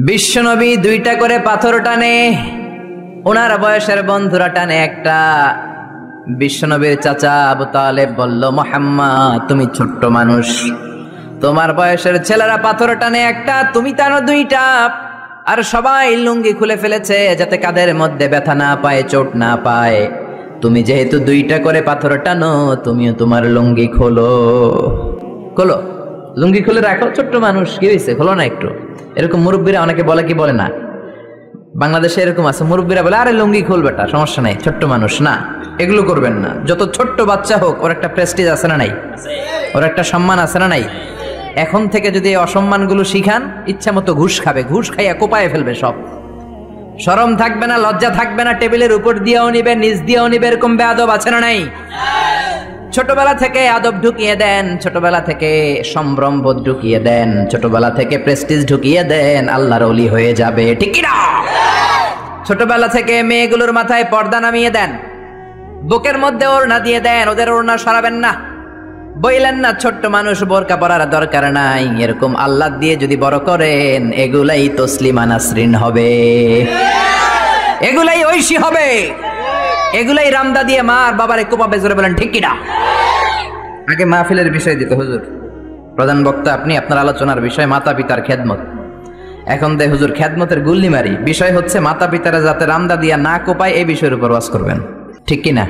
বিশ্বনবী দুইটা করে পাথর টানে, ওনার বয়সের বন্ধুরা টানে একটা। বিশ্বনবীর চাচা আবু তালেব বলল, মুহাম্মদ তুমি ছোট্ট মানুষ, তোমার বয়সের ছেলেরা পাথর টানে একটা, তুমি টানো দুইটা। আর সবাই লুঙ্গি খুলে ফেলেছে যাতে কাদের মধ্যে ব্যথা না পায়, চোট না পায়। তুমি যেহেতু দুইটা করে পাথর টানো, তুমিও তোমার লুঙ্গি খোলো। খোলো, লুঙ্গি খুলে রাখো, ছোট্ট মানুষ, কি হয়েছে, খোলো না একটু। এরকম মুরব্বীরা অনেকে বলে কি বলে না, বাংলাদেশে এরকম আছে, মুরব্বীরা বলে আরে লুঙ্গি খুল বেটা, সমস্যা নাই, ছোট্ট মানুষ না, এগুলো করবেন না। যত ছোট্ট বাচ্চা হোক, ওর একটা প্রেস্টিজ আছে না নাই, ওর একটা সম্মান আছে না নাই। এখন থেকে যদি এই অসম্মানগুলো শিখান, ইচ্ছা মতো ঘুষ খাবে, ঘুষ খাইয়া কোপায় ফেলবে সব। শরম থাকবে না, লজ্জা থাকবে না, টেবিলের উপর দিয়েও নিবে, নিচ দিয়েও নিবে, এরকম বেয়াদব আছে না নাই। ছোটবেলা থেকে আদব ঢুকিয়ে দেন, ছোটবেলা থেকে সম্ভ্রমবোধ ঢুকিয়ে দেন, ছোটবেলা থেকে প্রেস্টিজ ঢুকিয়ে দেন, আল্লাহর ওলি হয়ে যাবে, ঠিক কি না? ছোটবেলা থেকে মেয়েগুলোর মাথায় পর্দা নামিয়ে দেন, বুকের মধ্যে ওড়না দিয়ে দেন, ওদের ওড়না সরাবেন না। বইলেন না ছোট্ট মানুষ, বোরকা পরার দরকার নাই, এরকম আল্লাহ দিয়ে যদি বড় করেন, এগুলাই তসলিমা নাসরিন হবে, এগুলাই ঐশী হবে, এগুলাই রামদা দিয়ে মার বাবার কোপাবে, জোরে বলেন ঠিক কিনা? আগে মাহফিলের বিষয় দিতে হুজুর, প্রধান বক্তা আপনি, আপনার আলোচনার বিষয় মাতা পিতার খেদমত। এখন দে হুজুর খেদমতের গুল্লি মারি, বিষয় হচ্ছে মাতা পিতারা যাতে রামদা দিয়া না কোপায়, এই বিষয়ের উপর ওয়াজ করবেন, ঠিক কিনা?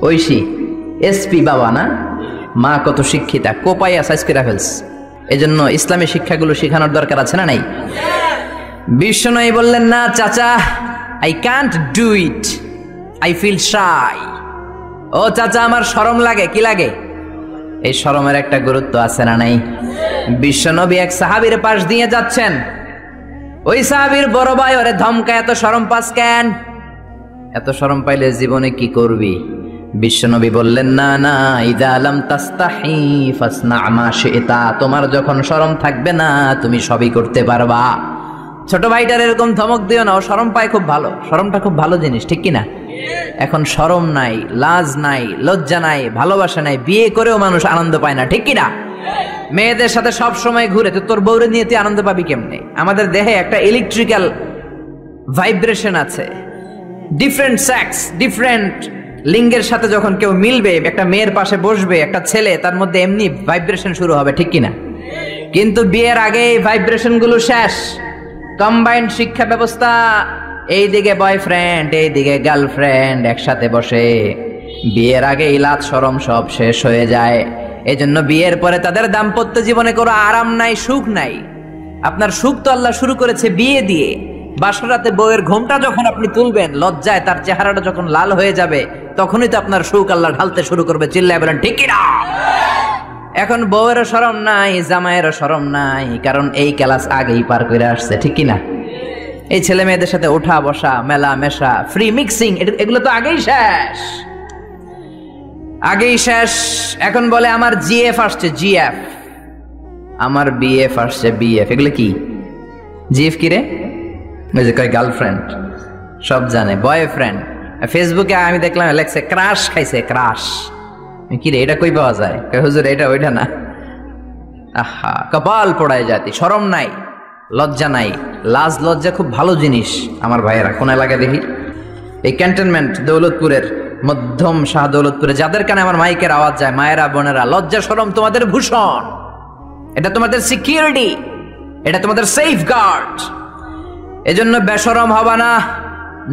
ঐশী এসপি বাবা না, মা কত শিক্ষিতা, কোপাইয়া সাইজ করে ফেলস। এই জন্য ইসলামী শিক্ষাগুলো শেখানোর দরকার আছে না নাই? বিশ্বনবী বললেন, না চাচা, I can't do it, I feel shy. ও চাচা, আমার শরম লাগে। কি লাগে? এই শরমের একটা গুরুত্ব আছে না নাই? বিশ্বনবী এক সাহাবীর পাশ দিয়ে যাচ্ছেন, ওই সাহাবীর বড় ভাই ওরে ধমকায়, এত শরম পাস কেন? এত শরম পাইলে জীবনে কি করবি? বিশ্বনবী বললেন, না না, ইদা লাম তাস্তাহি ফাসনা মা শিতা, তোমার যখন শরম থাকবে না, তুমি সবই করতে পারবা। ছোট ভাইটার এরকম ধমক দিও না, ও শরম পায় খুব ভালো, শরমটা খুব ভালো জিনিস, ঠিক কিনা? এখন শরম নাই, লাজ নাই, লজ্জা নাই, ভালোবাসা নাই, বিয়ে করেও মানুষ আনন্দ পায় না, ঠিক কিনা? মেয়েদের সাথে সব সময় ঘুরে, তো তোর বউরে নিয়ে তুই আনন্দ পাবি কেমনে? আমাদের দেহে একটা ইলেকট্রিক্যাল ভাইব্রেশন আছে, ডিফারেন্ট সেক্স, ডিফারেন্ট লিঙ্গের সাথে যখন কেউ মিলবে, একটা মেয়ের পাশে বসবে একটা ছেলে, তার মধ্যে এমনি ভাইব্রেশন শুরু হবে, ঠিক কিনা? কিন্তু বিয়ের আগে এই ভাইব্রেশন গুলো শেষ। কম্বাইন্ড শিক্ষা ব্যবস্থা, এইদিকে বয়ফ্রেন্ড, এইদিকে গার্লফ্রেন্ড একসাথে বসে, বিয়ের আগে লাজ শরম সব শেষ হয়ে যায়। এজন্য বিয়ের পরে তাদের দাম্পত্য জীবনে কোনো আরাম নাই, সুখ নাই। আপনার সুখ তো আল্লাহ শুরু করেছে বিয়ে দিয়ে। বাসরাতে বউয়ের ঘোমটা যখন আপনি তুলবেন, লজ্জায় তার চেহারাটা যখন লাল হয়ে যাবে, তখনই তো আপনার সুখ আল্লাহ ঢালতে শুরু করবে, চিল্লায় বলেন ঠিক কিনা? এখন বউয়েরও শরম নাই, জামাইয়েরও শরম নাই, কারণ এই ক্লাস আগেই পার করে আসছে, ঠিক কিনা? এই ছেলে মেয়েদের সাথে ওঠা বসা, মেলা মেশা, ফ্রি মিক্সিং, এগুলো তো আগেই শেষ, আগেই শেষ। এখন বলে আমার জিএফ আসছে, জিএফ, আমার বিএফ আসছে, বিএফ। এগুলো কি? জিএফ কি রে? ওই যে কয় গার্লফ্রেন্ড, সব জানে। বয়ফ্রেন্ড, ফেসবুকে আমি দেখলাম লেখছে ক্রাশ খাইছে, ক্রাশ। কি রে, এটা কই পাওয়া যায়? হুজুর এটা ওইটা না। আহা, কপাল পোড়ায় জাতি, শরম নাই, লজ্জা নাই। লাজ লজ্জা খুব ভালো জিনিস আমার ভাইয়েরা। কোন এলাকা দেখি? এই ক্যান্টনমেন্ট দৌলতপুরের, মধ্যম শাহ দৌলতপুরে, যাদের কানে আমার মাইকের আওয়াজ যায়, মায়েরা বোনেরা, লজ্জা শরম তোমাদের ভূষণ, এটা তোমাদের সিকিউরিটি, এটা তোমাদের সেফ গার্ড। এজন্য বেশরম হবা না,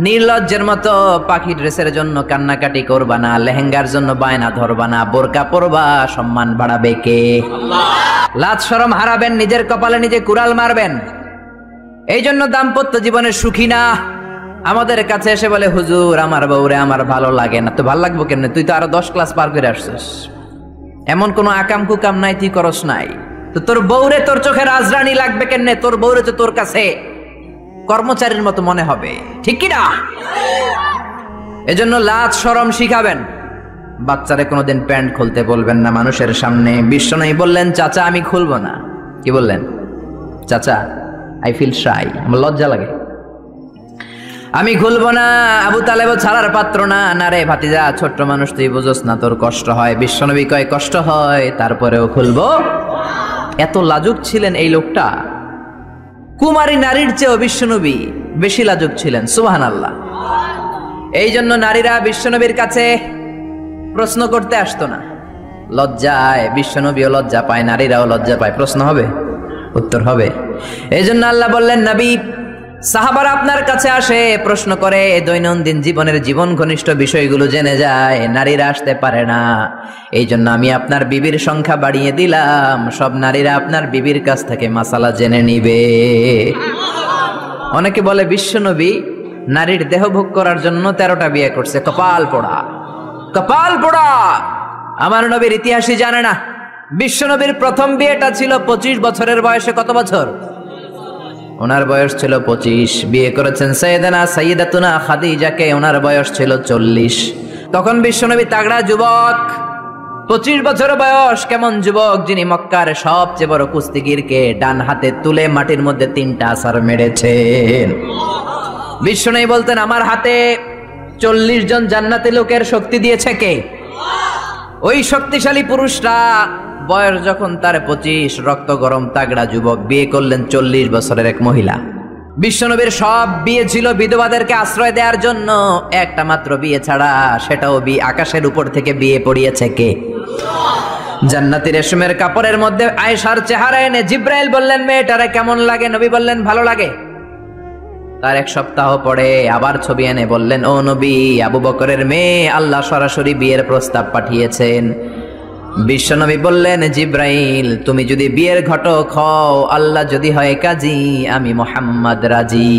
নির্লজ্জের মতো পাখি ড্রেসের জন্য কান্নাকাটি করবা না, লেহেঙ্গার জন্য বায়না ধরবা না, বোরকা পরবা, সম্মান বাড়াবে কে? লাজ শরম হারাবেন, নিজের কপালে নিজে কুড়াল মারবেন। এই জন্য দাম্পত্য জীবনে সুখী না। আমাদের কাছে এসে বলে, হুজুর আমার বউরে আমার ভালো লাগে না। তো ভালো লাগবো কেমনে? তুই তো আরো 10 ক্লাস পার করে আসছিস, এমন কোনো আকাম কুকাম নাই, তুই করস নাই, তো তোর বউরে তোর চোখে রাজরানী লাগবে কেমনে? তোর বউরে তো তোর কাছে কর্মচারীর মতো মনে হবে, ঠিক কি না? এজন্য লাজ শরম শিখাবেন। বাচ্চারে কোনোদিন প্যান্ট খুলতে বলবেন না মানুষের সামনে। বিশ্বনবী বললেন, চাচা আমি খুলবো না। কি বললেন? চাচা আই ফিল শাই, আমার লজ্জা লাগে, আমি খুলবো না। আবু তালেব ছাড়ার পাত্র না। না রে ভাতিজা, ছোট্ট মানুষ, তুই বুঝোস না, তোর কষ্ট হয়। বিশ্বনবী কয় কষ্ট হয়, তারপরেও খুলবো। এত লাজুক ছিলেন এই লোকটা। কুমারী নারীর চেয়েও বিশ্বনবী বেশি লাজুক ছিলেন, সুবহানাল্লাহ। এই জন্য নারীরা বিশ্বনবীর কাছে প্রশ্ন করতে আসতো না, লজ্জায়। বিশ্বনবীও লজ্জা পায়, নারীরাও লজ্জা পায়, প্রশ্ন হবে, উত্তর হবে। এই জন্য আল্লাহ বললেন, নবী সাহাবারা আপনার কাছে আসে, প্রশ্ন করে, দৈনন্দিন জীবনের জীবন ঘনিষ্ঠ বিষয়গুলো জেনে যায়, নারীরা আসতে পারে না। এই জন্য আমি আপনার বিবির সংখ্যা বাড়িয়ে দিলাম, সব নারীরা আপনার বিবির কাছ থেকে মাসালা জেনে নিবে। অনেকে বলে বিশ্বনবী নারীর দেহ ভোগ করার জন্য 13টা বিয়ে করছে। কপাল পোড়া, কপাল পোড়া। আমার নবীর ইতিহাসই জানে না। বিশ্বনবীর প্রথম বিয়েটা ছিল 25 বছরের বয়সে। কত বছর? ওনার বয়স ছিল 25। বিয়ে করেছেন সাইয়েদাতুনা খাদিজাকে, ওনার বয়স ছিল 40। তখন বিশ্বনবী তাগড়া যুবক, 25 বছর বয়স। কেমন যুবক? যিনি মক্কার সবচেয়ে বড় কুস্তিগিরকে ডান হাতে তুলে মাটির মধ্যে 3টা আছাড় মেরেছেন। বিশ্বনবী বলতেন, আমার হাতে 40 জন জান্নাতি লোকের শক্তি দিয়েছে কে? ওই শক্তিশালী পুরুষরা। বয়স যখন তার 25, রক্ত গরম তাগড়া যুবক, বিয়ে করলেন 40 বছরের এক মহিলা। বিশ্বনবীর সব বিয়ে ছিল বিধবাদেরকে আশ্রয় দেওয়ার জন্য, একটা মাত্র বিয়ে ছাড়া, সেটাও আকাশের উপর থেকে বিয়ে পড়িয়েছে কে? জান্নাতি রেশমের কাপড়ের মধ্যে আয়েশার চেহারা এনে জিব্রাইল বললেন, মেয়েটারে কেমন লাগে? নবী বললেন, ভালো লাগে। তার 1 সপ্তাহ পরে আবার ছবি এনে বললেন, ও নবী, আবু বকরের মেয়ে, আল্লাহ সরাসরি বিয়ের প্রস্তাব পাঠিয়েছেন। বিশ্বনবী বললেন, জিব্রাইল, তুমি যদি বিয়ের ঘটক হও, আল্লাহ যদি হয় কাজী, আমি মুহাম্মদ রাজি।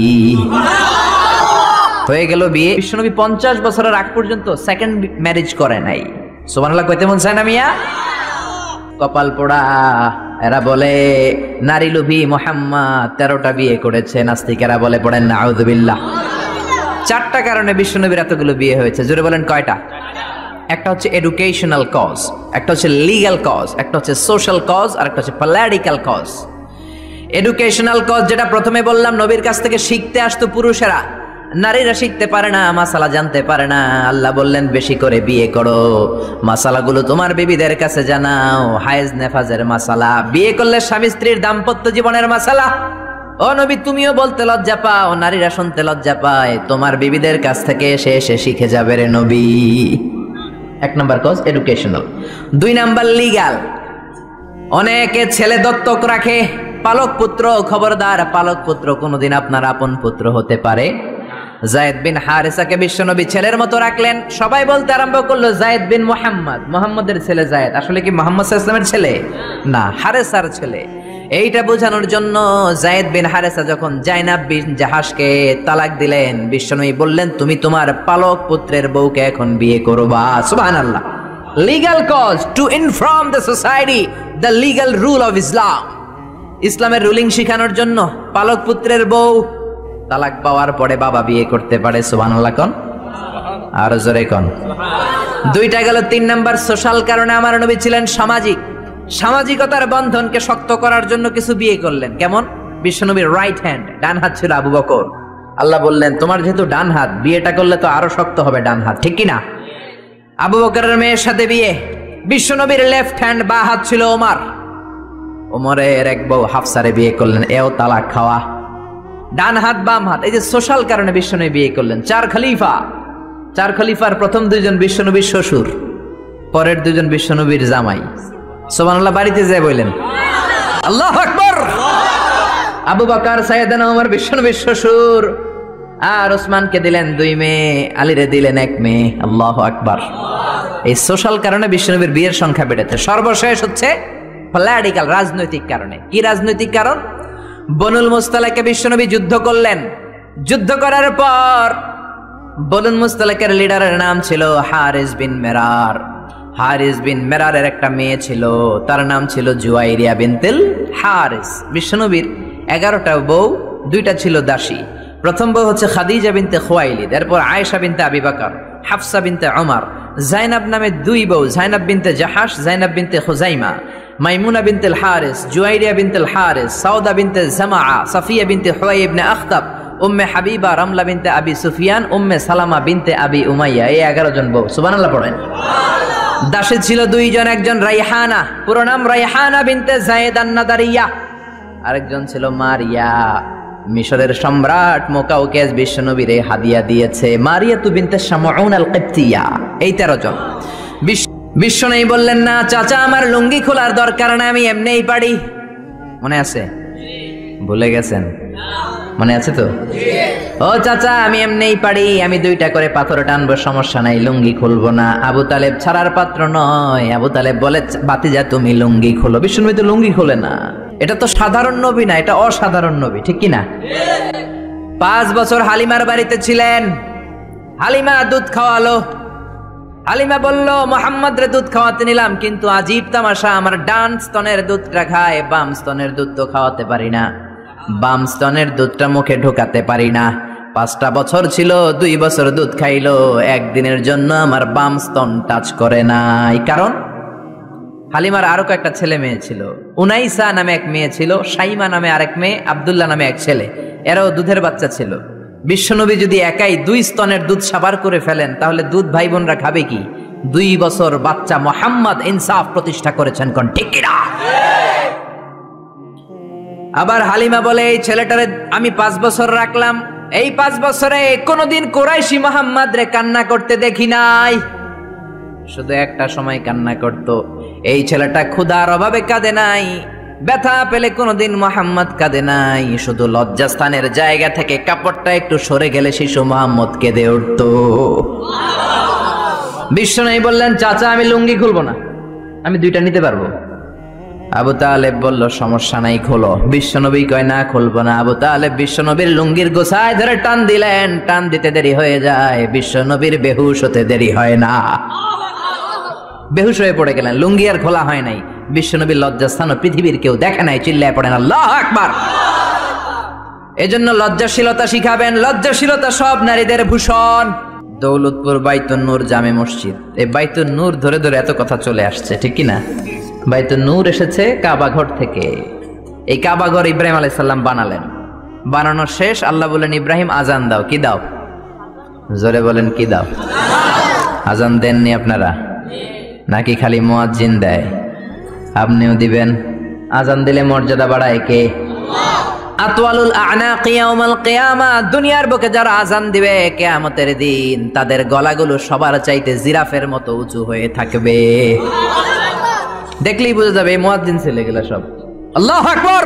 হয়ে গেল বিয়ে। বিশ্বনবী 50 বছরের আগ পর্যন্ত সেকেন্ড ম্যারেজ করে নাই। সুবহানাল্লাহ কইতে মন চায় না মিয়া? কপাল পোড়া। এরা বলে নারী লোভী মুহাম্মদ 13টা বিয়ে করেছে। নাস্তিকেরা বলে, পড়েন নাউযুবিল্লাহ। 4টা কারণে বিশ্বনবীর এতগুলো বিয়ে হয়েছে। জোরে বলেন কয়টা? একটা হচ্ছে এডুকেশনাল কজ, একটা হচ্ছে লিগ্যাল কজ, একটা হচ্ছে সোশ্যাল কজ, আর একটা হচ্ছে পলিটিক্যাল কজ। এডুকেশনাল কজ যেটা প্রথমে বললাম, নবীর কাছ থেকে শিখতে আসতো পুরুষেরা, নারীরা শিখতে পারে না, মাসালা জানতে পারে না। আল্লাহ বললেন, বেশি করে বিয়ে করো, মাসালাগুলো তোমার বিবিদের কাছে জানাও, হায়েজ নেফাজের মাসালা, বিয়ে করলে স্বামী স্ত্রীর দাম্পত্য জীবনের মাসালা। ও নবী, তুমিও বলতে লজ্জা পাও, নারীরা শুনতে লজ্জা পায়, তোমার বিবিদের কাছ থেকে এসে এসে শিখে যাবে রে নবী। 1 number cause educational. 2 number legal. অনেকে ছেলে দত্তক রাখে, পালক পুত্র। খবরদার, পালক পুত্র কোনোদিন আপনার আপন পুত্র হতে পারে। যায়েদ বিন হারেসাকে বিশ্বনবী ছেলের মতো রাখলেন। সবাই বলতে আরম্ভ করলো, যায়েদ বিন মুহাম্মদ, মুহাম্মদের ছেলে যায়েদ। আসলে কি মুহাম্মদ সাল্লাল্লাহু আলাইহি ওয়াসাল্লামের ছেলে? না, হারেসার ছেলে। এইটা বোঝানোর জন্য যায়েদ বিন হারেসা যখন জাইনাব বিন জাহাশকে তালাক দিলেন, বিশ্বনবী বললেন, তুমি তোমার পালক পুত্রের বউকে এখন বিয়ে করবা। সুবহানাল্লাহ। Legal cause, to inform the society the legal rule of Islam. ইসলামের রুলিং শিখানোর জন্য পালক পুত্রের বউ তালাক পাওয়ার পরে বাবা বিয়ে করতে পারে। সুবহানাল্লাহ কোন? আর জোরে কোন? 2টা গেল। 3 নাম্বার সোশ্যাল কারণে আমার নবী ছিলেন সামাজিক। সামাজিকতার বন্ধনকে শক্ত করার জন্য কিছু বিয়ে করলেন। কেমন? বিশ্বনবীর রাইট হ্যান্ড, ডান হাত ছিল আবু বকর। আল্লাহ বললেন, তোমার যেহেতু ডান হাত, বিয়েটা করলে তো আরো শক্ত হবে ডান হাত, ঠিক কিনা? আবু বকরের মেয়ের সাথে বিয়ে। বিশ্বনবীর লেফট হ্যান্ড, বা হাত ছিল ওমর। ওমরের এক বউ হাফসারে বিয়ে করলেন, এও তালাক খাওয়া। ডান হাত বাম হাত, এই যে সোশ্যাল কারণে বিশ্বনবী বিয়ে করলেন। 4 খলিফা। 4 খলিফার প্রথম 2 জন বিশ্বনবীর শ্বশুর, পরের 2 জন বিশ্বনবীর জামাই। সুবহানাল্লাহ। বাড়িতে যায় বললেন, আল্লাহু আকবার। আবু বকর, সাইয়েদনা ওমর বিশ্বনবীর শ্বশুর, আর ওসমানকে দিলেন 2 মেয়ে, আলীরে দিলেন 1 মেয়ে। আল্লাহু আকবার। এই সোশ্যাল কারণে বিশ্বনবীর বিয়ের সংখ্যা বেড়েছে। সর্বশেষ হচ্ছে পলিটিক্যাল, রাজনৈতিক কারণে। কি রাজনৈতিক কারণ? বনুল মুস্তালাকে বিশ্বনবী যুদ্ধ করলেন। যুদ্ধ করার পর বনুল মুস্তালাকের লিডারের নাম ছিল হারিস বিন মেরার। হারিস বিন মেরারের একটা মেয়ে ছিল, তার নাম ছিল জুয়াইরিয়া বিনতুল হারিস। বিশ্বনবীর 11টা বউ, 2টা ছিল দাসী। প্রথম বউ হচ্ছে খাদিজা বিনতে খুয়াইলিদ, এরপর আয়েশা বিনতে আবি বকর, হাফসা বিনতে ওমর, জাইনাব নামে 2 বউ, জাইনাব বিনতে জাহাশ, জাইনাব বিনতে খুজাইমা, মাইমুনা বিনতুল হারিস, জুয়াইরিয়া বিনতুল হারিস, সাউদা বিনতে জামাআ, সাফিয়া বিনতে হুয়াই ইবনে আখতাব, উম্মে হাবিবা, রামলা বিনতে আবি সুফিয়ান, উম্মে সালামা বিনতে আবি উমাইয়া। এই 11 জন বউ। সুবহানাল্লাহ পড়েন। দাসী ছিল 2 জন, একজন রাইহানা, পুরো নাম রাইহানা বিনতে যায়েদ আন-নাদারিয়া, আরেকজন ছিল মারিয়া, মিশরের সম্রাট মুকাউকেস বিশ্বনবীরে হাদিয়া দিয়েছে। মারিয়া তু বিনতে শামউন আল কিবতিয়া। এই 13 জন। বিশ্বনবী বললেন, না চাচা, আমার লুঙ্গি খোলার দরকার না, আমি এমনিই পারি। মনে আছে? ভুলে গেছেন? মনে আছে তো? ও চাচা, আমি এমনিই পারি, আমি 2টা করে পাথর টানবো, সমস্যা নাই, লুঙ্গি খুলবো না। আবু তালেব ছাড়ার পাত্র নয়। আবু তালেব বলে, ভাতিজা তুমি লুঙ্গি খোলো। বিশ্বনবী তো লুঙ্গি খোলে না। এটা তো সাধারণ নবী না, এটা অসাধারণ নবী, ঠিক কি না? 5 বছর হালিমার বাড়িতে ছিলেন। হালিমা দুধ খাওয়ালো। হালিমা বলল, মোহাম্মদ রে দুধ খাওয়াতে নিলাম, কিন্তু আজীব তামাশা, আমার ডান স্তনের দুধটা খায়, বাম স্তনের দুধ তো খাওয়াতে পারি না, বাম স্তনের দুধটা মুখে ঢোকাতে পারি না। 5টা বছর ছিল, 2 বছর দুধ খাইলো, একদিনের জন্য আমার বাম স্তন টাচ করে নাই। কারণ হালিমার আরো কয়েকটা ছেলে মেয়ে ছিল। উনাইসা নামে এক মেয়ে ছিল, শাইমা নামে আরেক মেয়ে, আব্দুল্লাহ নামে এক ছেলে। এরাও দুধের বাচ্চা ছিল। বিশ্বনবী যদি একাই 2 স্তনের দুধ সাবার করে ফেলেন, তাহলে দুধ ভাই বোনরা খাবে কি? 2 বছর বাচ্চা মোহাম্মদ ইনসাফ প্রতিষ্ঠা করেছেন, কোন ঠিক কিনা? আবার হালিমা বলে, এই ছেলেটারে আমি 5 বছর রাখলাম, এই 5 বছরে কোনোদিন কুরাইশি মোহাম্মদ রে কান্না করতে দেখি নাই। শুধু একটা সময় কান্না করত। এই ছেলেটা ক্ষুধার অভাবে কাঁদে নাই, ব্যথা পেলে কোনোদিন মোহাম্মদ কাঁদে নাই, শুধু লজ্জাস্থানের জায়গা থেকে কাপড়টা একটু সরে গেলে শিশু মোহাম্মদ কেঁদে উঠত। বিশ্বনবী বললেন, চাচা আমি লুঙ্গি খুলবো না, আমি 2টা নিতে পারবো। আবু তালেব বলল, সমস্যা নাই, খোলো। বিশ্বনবী কয়, না খুলবো না। আবু তালেব বিশ্বনবীর লুঙ্গির গোছায় ধরে টান দিলেন। টান দিতে দেরি হয়ে যায়, বিশ্বনবীর বেহুশ হতে দেরি হয় না। বেহুশ হয়ে পড়ে গেলেন, লুঙ্গি আর খোলা হয় নাই। বিশ্বনবীর লজ্জাস্থান পৃথিবীর কেউ দেখে নাই, চিল্লায় পড়েন আল্লাহু আকবার। এজন্য লজ্জাশীলতা শিখাবেন। লজ্জাশীলতা সব নারীদের ভূষণ। দৌলতপুর বাইতুন নূর জামে মসজিদ, এই বাইতুন নূর ধরে ধরে এত কথা চলে আসছে, ঠিক কি না? বাইতুন নূর এসেছে কাবা ঘর থেকে। এই কাবা ঘর ইব্রাহিম আলাইহিস সালাম বানালেন। বানানো শেষ, আল্লাহ বলেন, ইব্রাহিম আজান দাও। কি দাও? জোরে বলেন, কি দাও? আজান দেননি আপনারা? নাকি খালি মুয়াজ্জিন দেয়? আপনিও দিবেন। আজান দিলে মর্যাদা বাড়ায় কে? আতওয়ালুল আ'নাকি ইয়াউমাল কিয়ামা। দুনিয়ার বুকে যারা আজান দিবে কিয়ামতের দিন, তাদের গলাগুলো সবার চাইতে জিরাফের মতো উঁচু হয়ে থাকবে। দেখলেই বুঝে যাবে মুয়াজ্জিন ছেলে গেলা সব। আল্লাহু আকবার।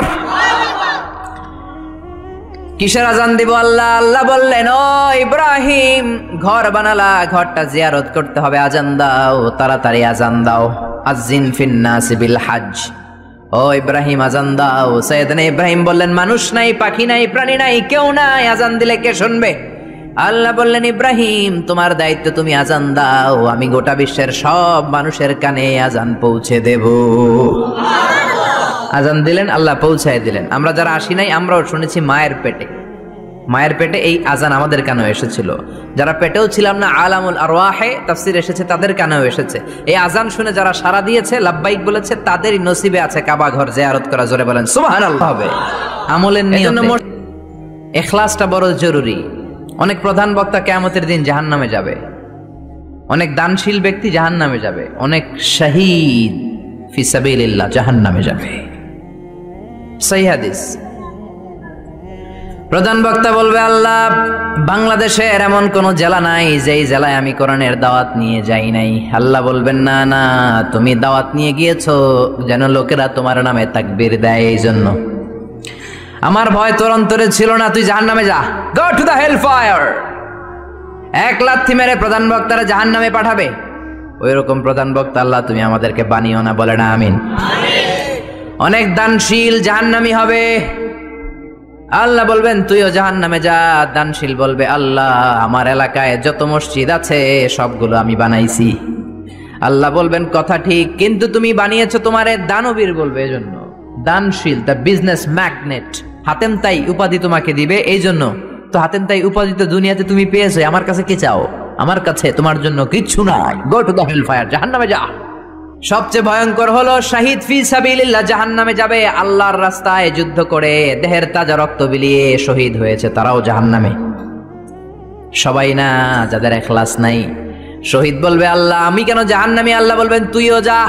কিসের আজান দিব? আল্লাহ আল্লাহ বললেন, ও ইব্রাহিম, ঘর বানালা, ঘরটা জিয়ারত করতে হবে, আজান দাও, তাড়াতাড়ি আজান দাও। আযিন ফিন নাস বিল হজ। ও ইব্রাহিম আজান দাও। সাইয়েদনা ইব্রাহিম বললেন, মানুষ নাই, পাখি নাই, প্রাণী নাই, কেউ নাই, আজান দিলে কে শুনবে? আল্লাহ বললেন, ইব্রাহিম তোমার দায়িত্ব, তুমি আজান দাও, আমি গোটা বিশ্বের সব মানুষের কানে আজান পৌঁছে দেব। আজান দিলেন, আল্লাহ পৌঁছায় দিলেন। আমরা যারা আসি নাই, আমরাও শুনেছি মায়ের পেটে। মায়ের পেটে এই আজান আমাদের কানেও এসেছিল। যারা পেটেও ছিলাম না, আলামুল আরওয়াহে তাফসীর এসেছে, তাদের কানেও এসেছে। এই আজান শুনে যারা সাড়া দিয়েছে, লাব্বাইক বলেছে, তাদেরই নসিবে আছে কাবা ঘর জিয়ারত করা। জোরে বলেন সুবহানাল্লাহ। হবে আমলের নিয়তে ইখলাসটা বড় জরুরি। অনেক প্রধান বক্তা কিয়ামতের দিন জাহান্নামে যাবে, অনেক দানশীল ব্যক্তি জাহান্নামে যাবে, অনেক শহীদ ফি সাবিলিল্লাহ জাহান্নামে যাবে। সহিহ হাদিস। প্রধান বক্তা বলবে, আল্লাহ, বাংলাদেশের এমন কোন জেলা নাই যেই জেলায় আমি কোরআনের দাওয়াত নিয়ে যাই নাই। আল্লাহ বলবেন, না না, তুমি দাওয়াত নিয়ে গিয়েছো যেন লোকেরা তোমার নামে তাকবীর দেয়, এই জন্য। আমার ভয় তোর অন্তরে ছিল না, তুই জাহান্নামে যা, go to the hell fire. এক লাথি মেরে প্রধান বক্তারা জাহান্নামে পাঠাবে। ওই রকম প্রধান বক্তা আল্লাহ তুমি আমাদেরকে বানিও না, বলে না আমিন। অনেক দানশীল জাহান্নামী হবে। আল্লাহ বলবেন, তুইও জাহান্নামে যা। দানশীল বলবে, আল্লাহ, আমার এলাকায় যত মসজিদ আছে সবগুলো আমি বানাইছি। আল্লাহ বলবেন, কথা ঠিক, কিন্তু তুমি বানিয়েছো তোমারে দানবীর বলবে। এজন্য দানশীল, দ্য বিজনেস ম্যাগনেট, হাতেম তাই উপাধি তোমাকে দিবে। এই জন্য তো হাতেম তাই উপাধি তো দুনিয়াতে তুমি পেয়েছো, আমার কাছে কি চাও? আমার কাছে তোমার জন্য কিচ্ছু নাই, go to the hell fire, জাহান্নামে যা। সবচেয়ে ভয়ঙ্কর হলো শাহিদ ফি সাবিলিল্লাহ, জাহান্নামে যাবে। আল্লাহর রাস্তায় যুদ্ধ করে দেহের তাজা রক্ত বিলিয়ে শহীদ হয়েছে, তারাও জাহান্নামে। সবাই না, যাদের ইখলাস নাই। শহীদ বলবে, আল্লাহ, আমি কেন জাহান্নামী? আল্লাহ বলবেন, তুইও যা।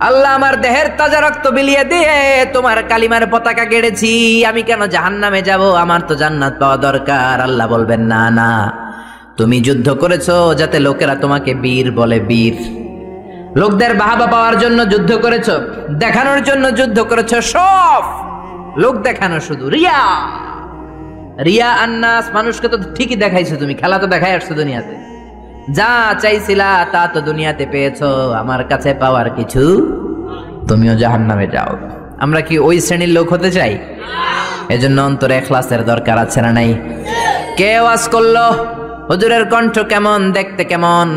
আল্লাহ আমার দেহের তাজা রক্ত বিলিয়ে দিয়ে তোমার কালিমার পতাকা গেড়েছি, আমি কেন জাহান্নামে যাব? আমার তো জান্নাত পাওয়া দরকার। আল্লাহ বলবেন না না, তুমি যুদ্ধ করেছো যাতে লোকেরা তোমাকে বীর বলে, বীর। লোকদের বাহাবা পাওয়ার জন্য যুদ্ধ করেছো, দেখানোর জন্য যুদ্ধ করেছো, সব লোক দেখানো, শুধু রিয়া রিয়া আন্নাস। মানুষকে তো ঠিকই দেখাইছো, তুমি খেলা তো দেখাই আসছো দুনিয়াতে, যা চাইছিলা তা তো দুনিয়াতে পেয়েছো, আমার কাছে পাওয়ার কিছু, তুমিও জাহান্নামে যাও। আমরা কি ওই শ্রেণীর লোক হতে চাই? এজন্য অন্তরে ইখলাসের দরকার আছে না নাই? কে ওয়াজ করলো? হুজুরের কণ্ঠ কেমন, দেখতে কেমন,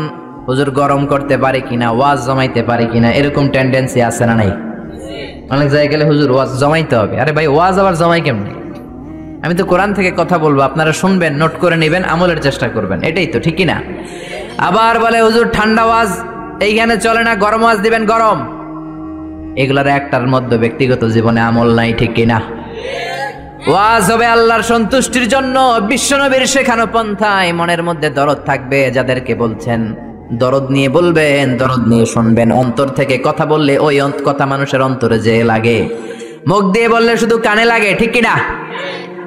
হুজুর গরম করতে পারে কিনা, ওয়াজ জমাইতে পারে কিনা, এরকম টেন্ডেন্সি আছে না নাই? অনেক জায়গায় গেলে হুজুর ওয়াজ জমাইতে হবে। আরে ভাই, ওয়াজ আবার জমাই কেমনি? আমি তো কোরআন থেকে কথা বলবো, আপনারা শুনবেন, নোট করে নেবেন, আমলের চেষ্টা করবেন, এটাই তো, ঠিক না? আবার বলে হুজুর ঠান্ডা ওয়াজ এইখানে চলে না, গরম ওয়াজ দিবেন, গরম। এগুলার একটার মধ্যে ব্যক্তিগত জীবনে আমল নাই, ঠিক কিনা? ওয়াজ হবে আল্লাহর সন্তুষ্টির জন্য, বিশ্বনবীর শেখানো পন্থায়। মনের মধ্যে দরদ থাকবে, যাদেরকে বলছেন দরদ নিয়ে বলবেন, দরদ নিয়ে শুনবেন। অন্তর থেকে কথা বললে ওই কথা মানুষের অন্তরে যে লাগে, মুখ দিয়ে বললে শুধু কানে লাগে, ঠিক কিনা?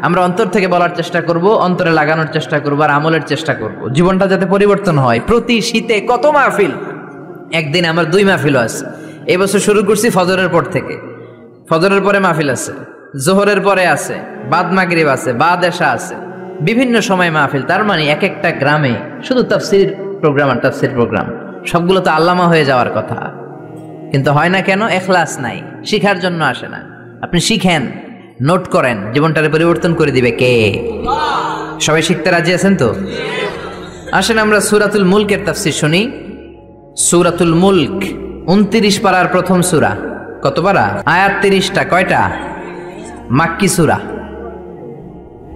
আমরা অন্তর থেকে বলার চেষ্টা করব, অন্তরে লাগানোর চেষ্টা করব, আর আমলের চেষ্টা করব, জীবনটা যাতে পরিবর্তন হয়। প্রতি শীতে কত মাহফিল, একদিন আমার 2 মাহফিল আছে। এই বছর শুরু করছি ফজরের পর থেকে, ফজরের পরে মাহফিল আছে, জোহরের পরে আছে, বাদ মাগরিব আছে, বাদ এশা আছে, বিভিন্ন সময় মাহফিল। তার মানে এক একটা গ্রামে শুধু তাফসীর প্রোগ্রাম আর তাফসীর প্রোগ্রাম, সবগুলো তো আল্লামা হয়ে যাওয়ার কথা, কিন্তু হয় না কেন? ইখলাস নাই, শিখার জন্য আসে না। আপনি শিখেন, নোট করেন, জীবনটারে পরিবর্তন করে দিবে কে? সবাই শিখতে রাজি আছেন তো? আসেন আমরা সূরাতুল মুলকের তাফসীর শুনি। সূরাতুল মুলক 29 পারার প্রথম সূরা। কত পারা? আয়াত 30টা। কয়টা? মাক্কি সূরা।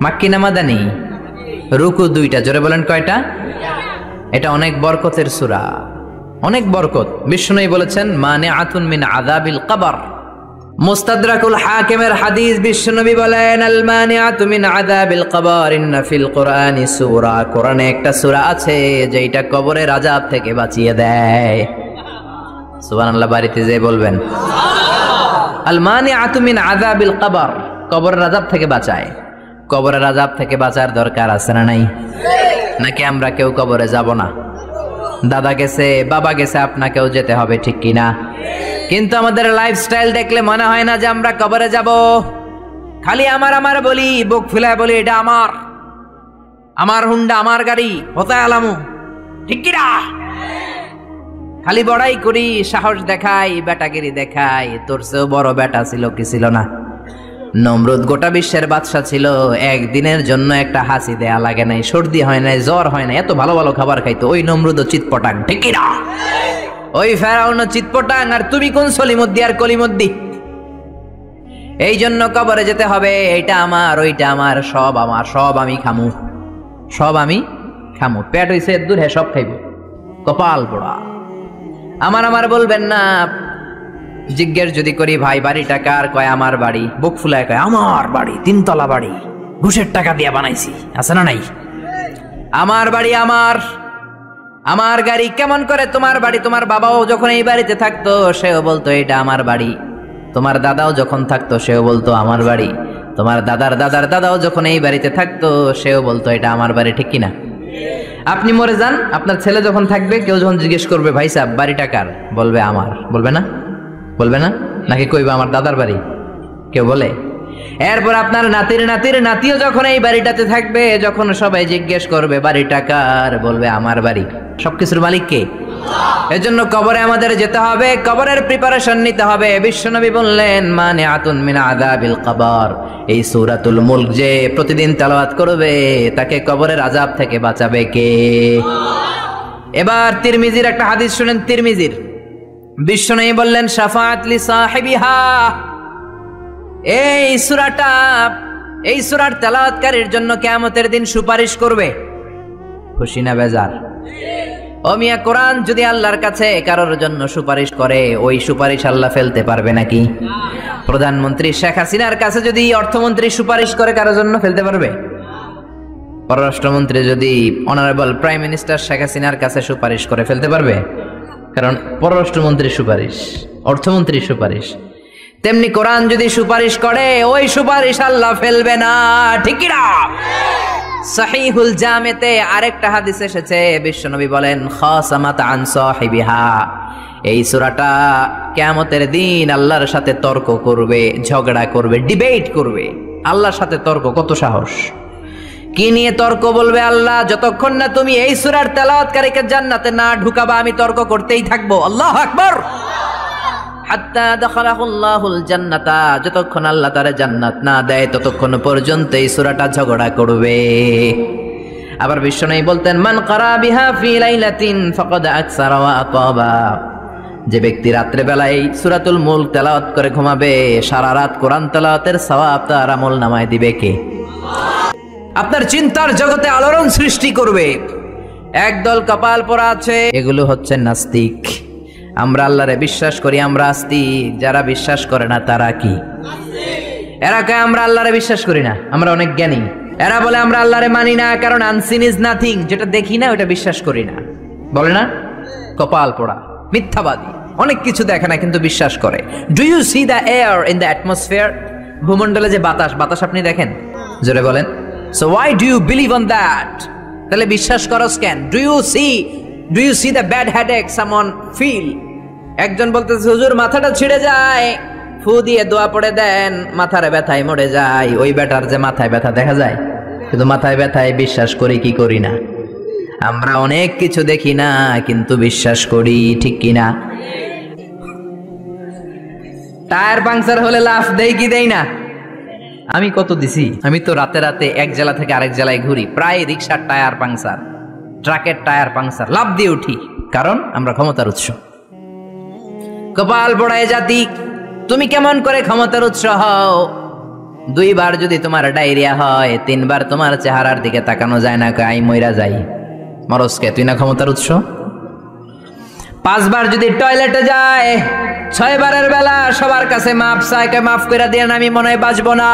মাক্কি না মাদানী? রুকু 2টা। জোরে বলেন কয়টা? এটা অনেক বরকতের সূরা, অনেক বরকত। বিষ্ণুই বলেছেন মানিআতুন মিন আযাবিল কবর। মুস্তাদরাকুল হাকিমের হাদিস, বিশ্বনবী বলেন আল মানিআতু মিন আযাবিল কবর ইন্না ফিল কুরআনি সূরা। কোরআনে একটা সূরা আছে যেটা কবরের আযাব থেকে বাঁচিয়ে দেয়। সুবহানাল্লাহ, বাড়িতে যেয়ে বলবেন আল মানিআতু মিন আযাবিল কবর, কবরের আযাব থেকে বাঁচায়। কবরের আযাব থেকে বাঁচার দরকার আছে না নাই? নাকি আমরা কেউ কবরে যাব না? দাদা গেছে, বাবা গেছে, আপনাকেও যেতে হবে, ঠিক কিনা? কিন্তু আমাদের লাইফস্টাইল দেখলে মনে হয় না যে আমরা কবরে যাব। খালি আমার আমার বলি, বুক ফুলায় বলি এটা আমার, আমার হুন্ডা, আমার গাড়ি, হোতায় আলামু, ঠিক কিনা? খালি বড়াই করি, সাহস দেখাই, বেটাগিরি দেখাই। তোর চেয়েও বড় বেটা ছিল কি ছিল না? নমরুদ গোটা বিশ্বের বাদশা ছিল, একদিনের জন্য একটা হাসি দেয়া লাগে নাই, সর্দি হয় নাই, জ্বর হয় নাই, এত ভালো ভালো খাবার খাইতো। ওই নমরুদ চিৎপটাং, ঠিক কিনা? ওই ফেরাউন চিৎপটাং, আর তুমি কোন সলিমুদ্দি আর কলিমুদ্দি? এই জন্য কবরে যেতে হবে। এইটা আমার, ওইটা আমার, সব আমার, সব আমি খামু, সব আমি খামু। পেট হইছে দূর, হ্যাঁ সব খাইব, কপাল পোড়া। আমার আমার বলবেন না। জিজ্ঞেস যদি করি ভাই বাড়িটা কার, কয় আমার বাড়ি। বুক ফুলায় কয় আমার বাড়ি, 3 তলা বাড়ি, ঘুষের টাকা দিয়ে বানাইছি, আছে না নাই? আমার বাড়ি আমার, আমার গাড়ি। কেমন করে তোমার বাড়ি? তোমার বাবাও যখন এই বাড়িতে থাকতো সেও বলতো এটা আমার বাড়ি, তোমার দাদাও যখন থাকতো সেও বলতো আমার বাড়ি, তোমার দাদার দাদার দাদাও যখন এই বাড়িতে থাকতো সেও বলতো এটা আমার বাড়ি, ঠিক কিনা? আপনি মরে যান, আপনার ছেলে যখন থাকবে, কেউ যখন জিজ্ঞেস করবে ভাই সাহেব বাড়িটা কার, বলবে আমার। বলবে না? বলবে না? নাকি কইবে আমার দাদার বাড়ি? কেউ বলে? এরপর আপনার নাতির নাতির নাতিও যখন এই বাড়িটাতে থাকবে, যখন সবাই জিজ্ঞেস করবে বাড়িটা কার, বলবে আমার বাড়ি। সবকিছুর মালিক কে? এজন্য কবরে আমাদের যেতে হবে, কবরের প্রিপারেশন নিতে হবে। বিশ্বনবী বললেন মানিআতুন মিন আযাবিল কবর। এই সূরাতুল মুলক যে প্রতিদিন তেলাওয়াত করবে তাকে কবরের আযাব থেকে বাঁচাবে কে? এবার তিরমিজির একটা হাদিস শুনেন। তিরমিজির বিশ্বনবী বললেন শাফাআত লি সাহিবিহা। এই সূরাটা, এই সূরার তেলাওয়াতকারীর জন্য কিয়ামতের দিন সুপারিশ করবে। খুশি না বেজার? ও মিয়া, কোরআন যদি আল্লাহর কাছে কারোর জন্য সুপারিশ করে, ওই সুপারিশ আল্লাহ ফেলতে পারবে নাকি? প্রধানমন্ত্রী শেখ হাসিনার কাছে যদি অর্থমন্ত্রী সুপারিশ করে, কারোর জন্য ফেলতে পারবে? পররাষ্ট্রমন্ত্রী যদি অনারেবল প্রাইম মিনিস্টার শেখ হাসিনার কাছে সুপারিশ করে, ফেলতে পারবে? কারণ পররাষ্ট্রমন্ত্রীর সুপারিশ, অর্থমন্ত্রীর সুপারিশ। তেমনি কোরআন যদি সুপারিশ করে ওই সুপারিশ আল্লাহ ফেলবে না, ঠিক কি না? সহিহুল জামেতে আরেকটা হাদিস এসেছে, বিশ্বনবী বলেন খাসামাত আন সাহিবিহা, এই সূরাটা কিয়ামতের দিন আল্লাহর সাথে তর্ক করবে, ঝগড়া করবে, ডিবেট করবে। আল্লাহর সাথে তর্ক, কত সাহস! কি নিয়ে তর্ক বলবে আল্লাহ? যতক্ষণ না তুমি এই সূরার তেলাওয়াতকারীকে জান্নাতে না ঢুকাবা আমি তর্ক করতেই থাকবো। আল্লাহু আকবার। হাত্তা দাখালাহুল্লাহুল জান্নাতা, যতক্ষণ আল্লাহ তারে জান্নাত না দেয় ততক্ষণ পর্যন্ত এই সূরাটা ঝগড়া করবে। আবার বিশ্বনবী বলতেন মান কারা বিহা ফি লাইলাতিন ফাকাদ আকসারা ওয়া আতাবা, যে ব্যক্তি রাত্রে বেলায় সূরাতুল মুলক তেলাওয়াত করে ঘুমাবে সারা রাত কোরআন তেলাওয়াতের সওয়াব তার আমলনামায় দিবে কে? আপনার চিন্তার জগতে আলোড়ন সৃষ্টি করবে। একদল কপাল পোড়া আছে, এগুলো হচ্ছে নাস্তিক। আমরা আল্লাহরে বিশ্বাস করি, আমরা আস্তিক। যারা বিশ্বাস করে না তারা কি? এরা কয় আমরা আল্লাহরে বিশ্বাস করি না, আমরা অনেক জ্ঞানী। এরা বলে আমরা আল্লাহরে মানি না, কারণ আনসিন ইজ নাথিং, যেটা দেখি না ওটা বিশ্বাস করি না। বলে না? কপাল পোড়া, মিথ্যাবাদী, অনেক কিছু দেখে না কিন্তু বিশ্বাস করে। Do you see the air in the atmosphere? ভূমণ্ডলে যে বাতাস, বাতাস আপনি দেখেন? জোরে বলেন। So why do you believe on that? তাহলে বিশ্বাস করস কেন? Do you see the bad headache someone feel? একজন বলতেছে হুজুর মাথাটা ছিড়ে যায়, ফু দিয়ে দোয়া পড়ে দেন, মাথার ব্যথায় মরে যায়। ওই বেটার যে মাথায় ব্যথা দেখা যায়, কিন্তু মাথায় ব্যথায় বিশ্বাস করি কি করি না? আমরা অনেক কিছু দেখি না কিন্তু বিশ্বাস করি, ঠিক কিনা? টায়ার পাংচার হলে লাফ দেই কি দেই না? আমি কত দিছি? আমি তো রাতে রাতে এক জেলা থেকে আরেক জেলায় ঘুরি, প্রায় রিক্সার টায়ার পাংচার, ট্রাকের টায়ার পাংচার, লাফ দিয়ে উঠি, কারণ আমরা ক্ষমতার উৎস। কপাল পোড়ায় জাতি, তুমি কেমন করে ক্ষমতার উৎস হও? 2 বার যদি তোমার ডায়রিয়া হয়, 3 বার তোমার চেহারার দিকে তাকানো যায় না, আই মইরা যাই, মরসকে তুই না ক্ষমতার উৎস? 5 বার যদি টয়লেটে যায়, 6 বারের বেলা সবার কাছে মাপ চায়, মাফ করে দিয়ে আমি মনে হয় বাঁচবো না।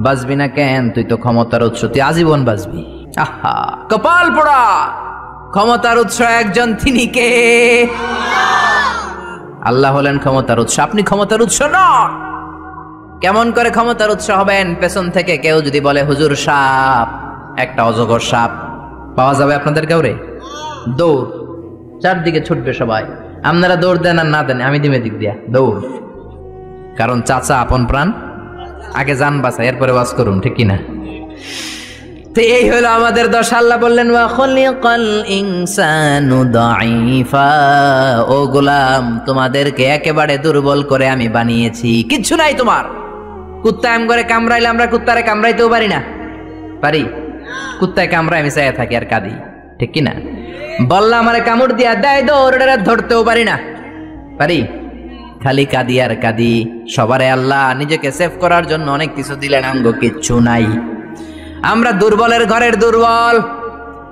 বাঁচবি না কেন? তুই তো ক্ষমতার উৎস, তুই আজীবন বাঁচবি। আহা, কপাল পোড়া! ক্ষমতার উৎস একজন, তিনি কে? আল্লাহ হলেন ক্ষমতার উৎস, আপনি ক্ষমতার উৎস নন। কেমন করে ক্ষমতার উৎস হবেন? পেছন থেকে কেউ যদি বলে হুজুর সাপ, একটা অজগর সাপ পাওয়া যাবে আপনাদের কাউরে? দৌড়, চারদিকে ছুটবে সবাই। আপনারা দৌড় দেন আর না দেন, আমি দিমে দিক দিয়া দৌড়। কারণ চাচা আপন প্রাণ, আগে জান বাঁচা, এরপরে বাস করুন, ঠিক কিনা? তো এই হলো আমাদের দশা। আল্লাহ বললেন ওয়া খুলিকাল ইনসানু দাঈফা, ও গোলাম তোমাদেরকে একেবারে দুর্বল করে আমি বানিয়েছি, কিচ্ছু নাই তোমার। কুত্তা এম করে কামড়াইলে আমরা কুত্তারে কামড়াইতেও পারি না? পারি? কুত্তায় কামড়ায় আমি চাইয়া থাকি আর কাঁদি, ঠিক কিনা? বললা আমারে কামড় দিয়া দেয় দৌড়ে ধরতেও পারি না, পারি? খালি কাঁদি আর কাঁদি। সবারে আল্লাহ নিজেকে সেভ করার জন্য অনেক কিছু দিলেন, অঙ্গ কিচ্ছু নাই। আমরা দুর্বলের ঘরের দুর্বল।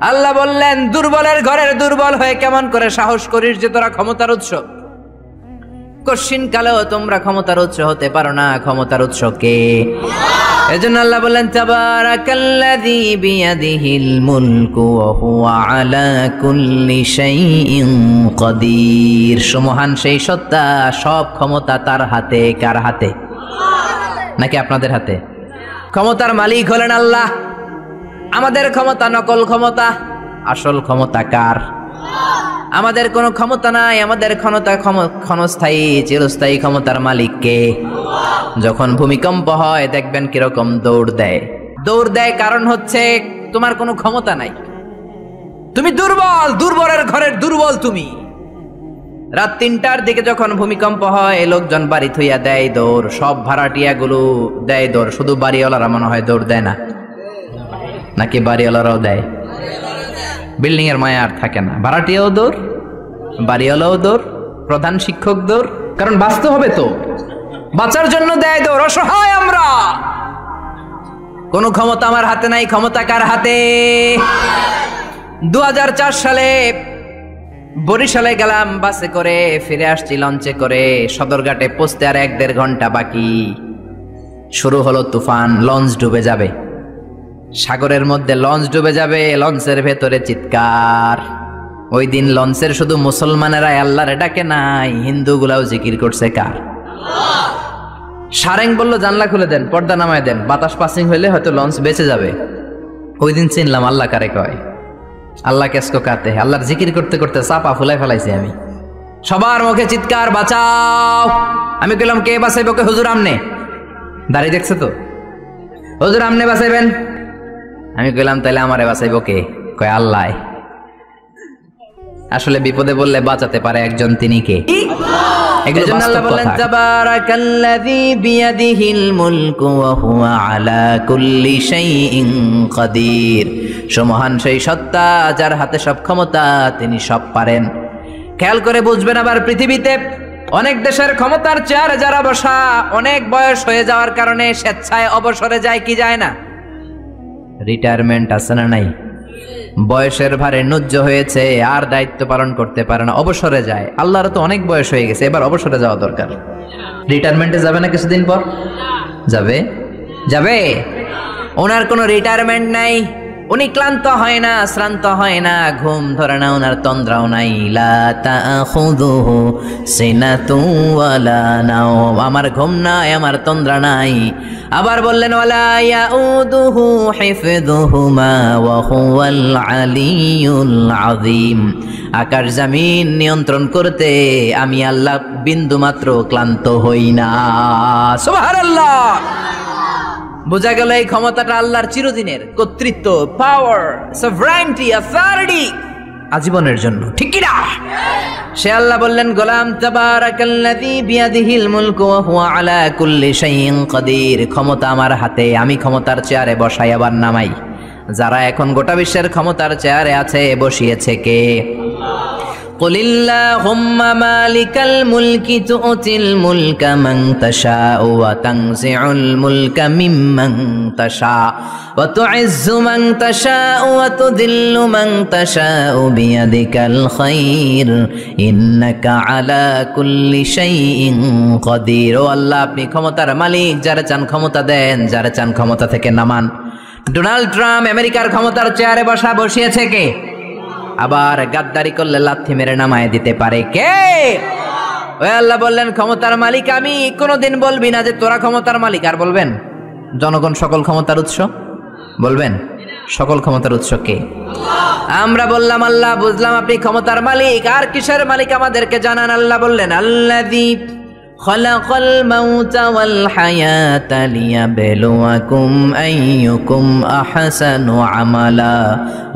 আল্লাহ বললেন দুর্বলের ঘরের দুর্বল হয়ে কেমন করে সাহস করিস যে তোরা ক্ষমতার উৎস? কশিন কালেও তোমরা ক্ষমতার উৎস হতে পারো না। ক্ষমতার উৎস কে? এজন্য আল্লাহ বললেন তাবারাকাল্লাযী বিয়াদিহিল মুলকু ওয়া হুয়া আলা কুল্লি শাইইন কাদির। সুমহান সেই সত্তা, সব ক্ষমতা তার হাতে। কার হাতে? নাকি আপনাদের হাতে? ক্ষমতার মালিক হলেন আল্লাহ। আমাদের ক্ষমতা নকল ক্ষমতা, আসল ক্ষমতা কার? আমাদের কোনো ক্ষমতা নাই। আমাদের ক্ষণস্থায়ী চিরস্থায়ী ক্ষমতার মালিক কে? যখন ভূমিকম্প হয় দেখবেন কিরকম দৌড় দেয়। দৌড় দেয় কারণ হচ্ছে তোমার কোনো ক্ষমতা নাই, তুমি দুর্বল, দুর্বলের ঘরের দুর্বল তুমি। রাত 3টার দিকে যখন ভূমিকম্প হয় লোকজন বাড়ি থইয়া দেয় দৌড়, সব ভাড়াটিয়া গুলো দেয় দৌড়, শুধু বাড়িওয়ালারা মনে হয় দৌড় দেয় না? নাকি বাড়িওয়ালারাও দেয়? বিল্ডিং এর মায়া আর থাকে না, ভাড়াটিয়াও দৌড়, বাড়িওয়ালাও দৌড়, প্রধান শিক্ষক দৌড়, কারণ বাঁচতে হবে তো, বাঁচার জন্য দেয় দৌড়। অসহায় আমরা, কোনো ক্ষমতা আমার হাতে নাই। ক্ষমতা কার হাতে? 2004 সালে বরিশালে গেলাম বাসে করে, ফিরে আসছি লঞ্চে করে। সদরঘাটে পৌঁছতে আর 1-1.5 ঘন্টা বাকি। শুরু হলো তুফান, লঞ্চ ডুবে যাবে। সাগরের মধ্যে লঞ্চ ডুবে যাবে, লঞ্চের ভেতরে চিৎকার। ওই দিন লঞ্চের শুধু মুসলমানেরা আল্লাহরে ডাকে নাই, হিন্দুগুলাও জিকির করছে কার? সারেং বলল জানলা খুলে দেন, পর্দা নামায় দেন, বাতাস পাসিং হইলে হয়তো লঞ্চ বেঁচে যাবে। ওই দিন চিনলাম আল্লাহ কারে কয়। আল্লাহ কেসকো কাতে, আল্লাহর জিকির করতে করতে চাপা ফুলাই ফেলাইছি আমি। সবার মুখে চিৎকার বাঁচাও। আমি কইলাম কে বাঁচাইব? কে হুজুর আমনে। দাঁড়িয়ে দেখছে তো, হুজুর আমনে বাঁচাইবেন। আমি কইলাম তাইলে আমারে বাঁচাইব কে? কয় আল্লাহ। আসলে বিপদে বললে বাঁচাতে পারে একজন, তিনি কে? এজন্য আল্লাহ বলেন তাবারাকাল্লাযী বিয়াদিহিল মুলকু ওয়া হুয়া আলা কুল্লি শাইইন কাদির। সুমহান সেই সত্তা যার হাতে সব ক্ষমতা, তিনি সব পারেন। খেয়াল করে বুঝবেন, আবার পৃথিবীতে অনেক দেশের ক্ষমতার চেয়ারে যারা বসা, অনেক বয়স হয়ে যাওয়ার কারণে স্বেচ্ছায় অবসরে যায় কি যায় না? রিটায়ারমেন্ট আছে না নাই? বয়সের ভারে নুজ্জ হয়েছে, আর দায়িত্ব পালন করতে পারে না, অবসরে যায়। আল্লাহর তো অনেক বয়স হয়ে গেছে, এবার অবসরে যাওয়া দরকার। রিটায়ারমেন্টে যাবে না কিছুদিন পর? যাবে যাবে। ওনার কোনো রিটায়ারমেন্ট নাই, উনি ক্লান্ত হয় না, শ্রান্ত হয় না, ঘুম ধরে না, ওনার তন্দ্রাও নাই। লা তাখুযুহু সিনাতু ওয়ালা নাওম, আমার ঘুম নাই, আমার তন্দ্রা নাই। আবার বললেন ওয়ালা ইয়াউদুহু হিফযুহুমা ওয়া হুয়াল আলিয়্যুল আযীম। আকাশ জমিন নিয়ন্ত্রণ করতে আমি আল্লাহ বিন্দুমাত্র ক্লান্ত হই না। সুবহানাল্লাহ। বোঝা গেল এই ক্ষমতাটা আল্লাহর চিরদিনের, কর্তৃত্ব, পাওয়ার, সভরেনিটি, অথরিটি আজীবনের জন্য, ঠিক কি না? সে আল্লাহ বললেন গোলাম তাবারাকাল্লাযী বিয়াদিহিল মুলকু ওয়া হুয়া আলা কুল্লি শাইইন কাদির। ক্ষমতা আমার হাতে, আমি ক্ষমতার চেয়ারে বসাই আবার নামাই। যারা এখন গোটা বিশ্বের ক্ষমতার চেয়ারে আছে, বসিয়েছে কে? কুলিল্লাহুম্মা মালিকাল মুলকি তু'তিল মুলকা মান তাশাউ ওয়া তানজিউল মুলকা মিম্মান তাশা ওয়া তু'ইজ্জু মান তাশাউ ওয়া তুযিল্লু মান তাশাউ বিয়াদিকাল খায়র ইন্নাকা আলা কুল্লি শাইইন কাদির। ও আল্লাহ, আপনি ক্ষমতার মালিক, যারা চান ক্ষমতা দেন, যারা চান ক্ষমতা থেকে নামান। ডোনাল্ড ট্রাম্প আমেরিকার ক্ষমতার চেয়ারে বসিয়েছে কে? আবার গাদ্দারি করলে লাথি মেরে নামায় দিতে পারে কে? ওই আল্লাহ বললেন ক্ষমতার মালিক আমি। কোনদিন বলবি না যে তোরা ক্ষমতার মালিক, আর বলবেন জনগণ সকল ক্ষমতার উৎস। বলবেন সকল ক্ষমতার উৎস কে? আমরা বললাম আল্লাহ, বুঝলাম আপনি ক্ষমতার মালিক, আর কিসের মালিক আমাদেরকে জানান। আল্লাহ বললেন আল্লাযী খালাকাল মাউতা ওয়াল হায়াতা লিয়াবলুয়াকুম আইয়ুকুম আহসানু আমালা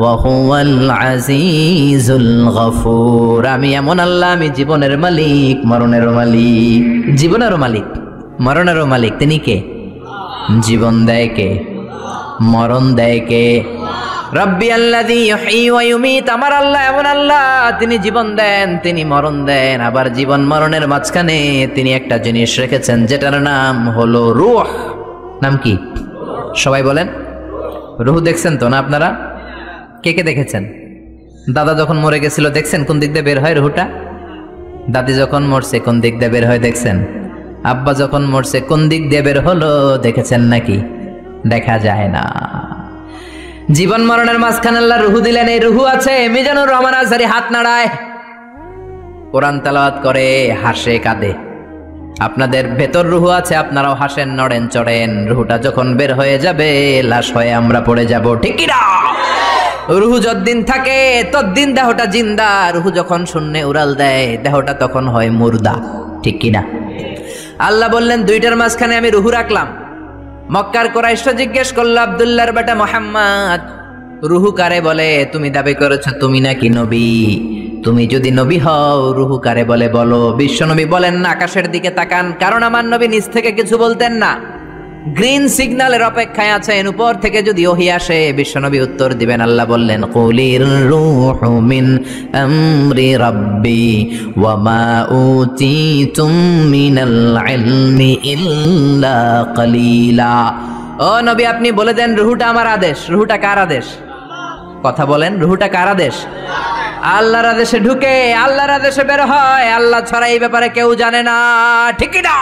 ওয়া হুয়াল আজিজুল গফুর। আমি এমন আল্লাহ, আমি জীবনের মালিক, মরণেরও মালিক। জীবনেরও মালিক, মরণেরও মালিক। তিনি কে? জীবন দেয় কে? মরণ দেয় কে? রব্বি আল্লাযী ইউহয়ী ওয়া ইউমীত। আমার আল্লাহ এমন আল্লাহ, তিনি জীবন দেন, তিনি মরণ দেন। আবার জীবন মরণের মাঝখানে তিনি একটা জিনিস রেখেছেন, যেটার নাম হলো রূহ। নাম কি? সবাই বলেন। রূহ দেখছেন তো না আপনারা? কে কে দেখেছেন? দাদা যখন মরে গেছিল দেখছেন কোন দিক দিয়ে বের হয় রূহটা? দাদি যখন মরছে কোন দিক দিয়ে বের হয় দেখছেন? আব্বা যখন মরছে কোন দিক দিয়ে বের হলো দেখেছেন নাকি? দেখা যায় না। জীবন মরণের মাঝখানে আল্লাহ রুহু দিলেন। এই রুহু আছে। মিজানুর রহমান আজহারী হাত নাড়ায়, কোরআন তেলাওয়াত করে, হাসে, কাঁদে। আপনাদের ভেতর রুহু আছে, আপনারাও হাসেন, নড়েন, চড়েন। রুহুটা যখন বের হয়ে যাবে, লাশ হয়ে আমরা পড়ে যাব, ঠিক কি না? রুহু যতদিন থাকে ততদিন দেহটা জিন্দা। রুহু যখন শূন্যে উড়াল দেয়, দেহটা তখন হয় মুর্দা, ঠিক কি না? আল্লাহ বললেন দুইটার মাঝখানে আমি রুহু রাখলাম। মক্কার কুরাইশরা জিজ্ঞেস করলো, আব্দুল্লাহর বেটা মুহাম্মদ, রুহু কারে বলে? তুমি দাবি করেছো তুমি নাকি নবী। তুমি যদি নবী হও, রুহু কারে বলে বলো। বিশ্ব নবী বলেন না, আকাশের দিকে তাকান, কারণ আমার নবী নিচ থেকে কিছু বলতেন না। গ্রিন সিগন্যালের অপেক্ষায় আছেন, উপর থেকে যদি ওহী আসে বিশ্ব নবী উত্তর দিবেন। আল্লাহ বললেন কুলির রূহু মিন আমরি রাব্বি ওয়া মা উতিতুম মিনাল ইলমি ইল্লা কালিলা। ও নবী, আপনি বলে দেন রুহুটা আমার আদেশ। রুহুটা কার আদেশ? কথা বলেন, রুহুটা কার আদেশ? আল্লাহর আদেশে ঢুকে আল্লাহর আদেশে বের হয়। আল্লাহ ছাড়া এই ব্যাপারে কেউ জানে না, ঠিক না?